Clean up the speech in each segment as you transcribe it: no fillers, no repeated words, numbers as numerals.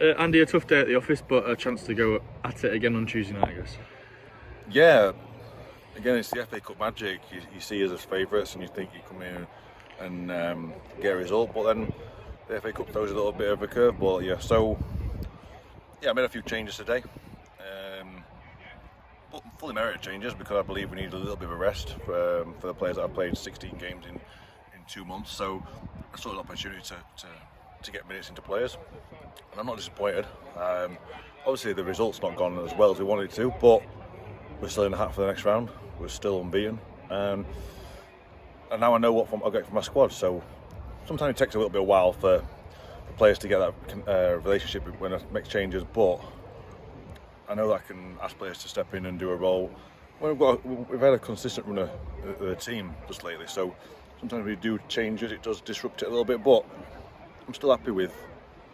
Andy, a tough day at the office, but a chance to go at it again on Tuesday night, I guess. Yeah, again, it's the FA Cup magic. You see us as favourites and you think you come in and get a result, but then the FA Cup throws a little bit of a curveball at you. So, yeah, I made a few changes today. But fully merited changes because I believe we need a little bit of a rest for the players that have played 16 games in 2 months. So I saw an opportunity to get minutes into players, and I'm not disappointed. Obviously the result's not gone as well as we wanted it to, but we're still in the hat for the next round. We're still unbeaten, and now I know what I'll get from my squad. So sometimes it takes a little bit of while for players to get that relationship when I make changes, but I know that I can ask players to step in and do a role. We've had a consistent run of the team just lately, so sometimes we do changes, it does disrupt it a little bit, but I'm still happy with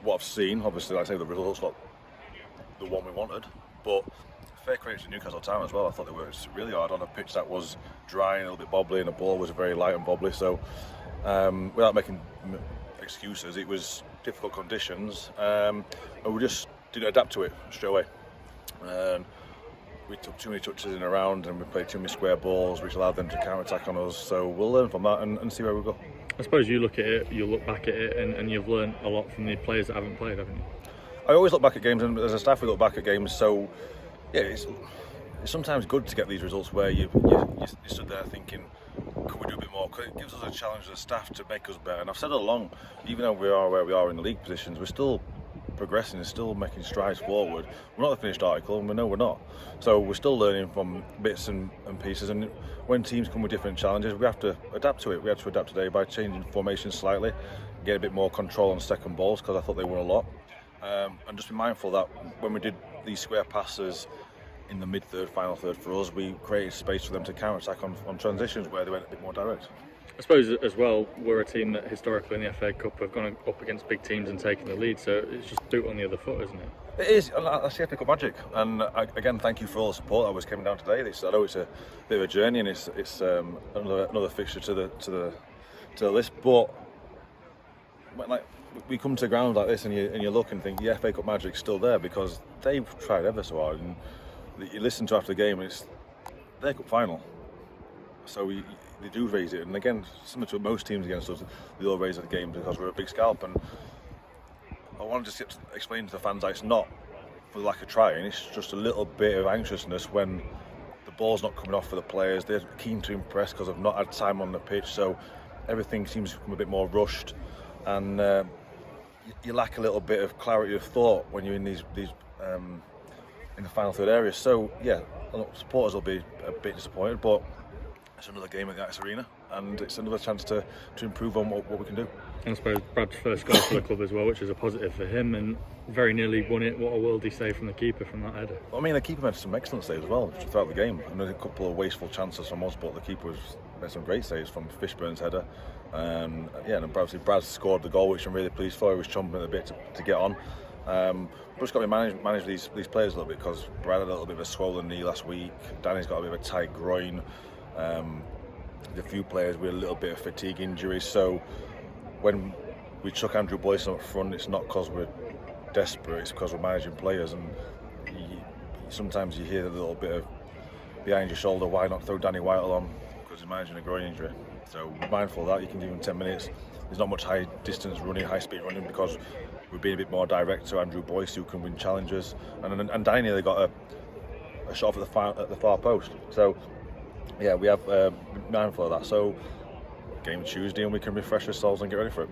what I've seen. Obviously, like I say, the result's not the one we wanted, but fair credit to Newcastle Town as well. I thought they worked really hard on a pitch that was dry and a little bit bobbly, and the ball was very light and bobbly, so without making excuses, it was difficult conditions, and we just didn't adapt to it straight away. We took too many touches in a round and we played too many square balls, which allowed them to counter-attack on us. So we'll learn from that and see where we go. I suppose you look at it, you look back at it, and you've learned a lot from the players that haven't played, haven't you? I always look back at games, and as a staff we look back at games. So yeah, it's sometimes good to get these results where you stood there thinking, could we do a bit more? It gives us a challenge as a staff to make us better. And I've said all along, even though we are where we are in the league positions, we're still progressing and still making strides forward. We're not the finished article, and we know we're not. So we're still learning from bits and pieces, and when teams come with different challenges, we have to adapt to it. We had to adapt today by changing formation slightly, get a bit more control on second balls because I thought they won a lot, and just be mindful that when we did these square passes in the mid-third, final third for us, we created space for them to counter-attack on transitions where they went a bit more direct. I suppose as well, we're a team that historically in the FA Cup have gone up against big teams and taken the lead, so it's just boot on the other foot, isn't it? It is, and that's the FA Cup magic. And again, thank you for all the support that was coming down today. I know it's a bit of a journey, and it's another fixture to the list. But like we come to ground like this, and you look and think the FA Cup magic's still there because they've tried ever so hard. And you listen to after the game, and it's their cup final, so they do raise it. And again, similar to most teams against us, they all raise the game because we're a big scalp. And I want to just explain to the fans that it's not for the lack of trying, it's just a little bit of anxiousness when the ball's not coming off for the players. They're keen to impress because they've not had time on the pitch, so everything seems to become a bit more rushed, and you lack a little bit of clarity of thought when you're in these in the final third area. So yeah, supporters will be a bit disappointed, but it's another game at the Ajax Arena, and it's another chance to improve on what we can do. And I suppose Brad's first goal for the club as well, which is a positive for him, and very nearly won it. What a worldie save from the keeper from that header. I mean, the keeper made some excellent saves as well throughout the game. I mean, a couple of wasteful chances from us, but the keeper made some great saves from Fishburne's header. And obviously Brad scored the goal, which I'm really pleased for. He was chomping a bit to get on. But just got to manage these players a little bit, because Brad had a little bit of a swollen knee last week. Danny's got a bit of a tight groin. A few players with a little bit of fatigue injuries. So when we chuck Andrew Boyce up front, it's not because we're desperate, it's because we're managing players. And sometimes you hear a little bit of behind your shoulder, why not throw Danny White on, because he's managing a groin injury. So be mindful of that. You can give him 10 minutes. There's not much high distance running, high speed running, because we're being a bit more direct to Andrew Boyce, who can win challenges. And Danny nearly got a shot off at the far post. So yeah, we have mindful of that. So game Tuesday, and we can refresh ourselves and get ready for it.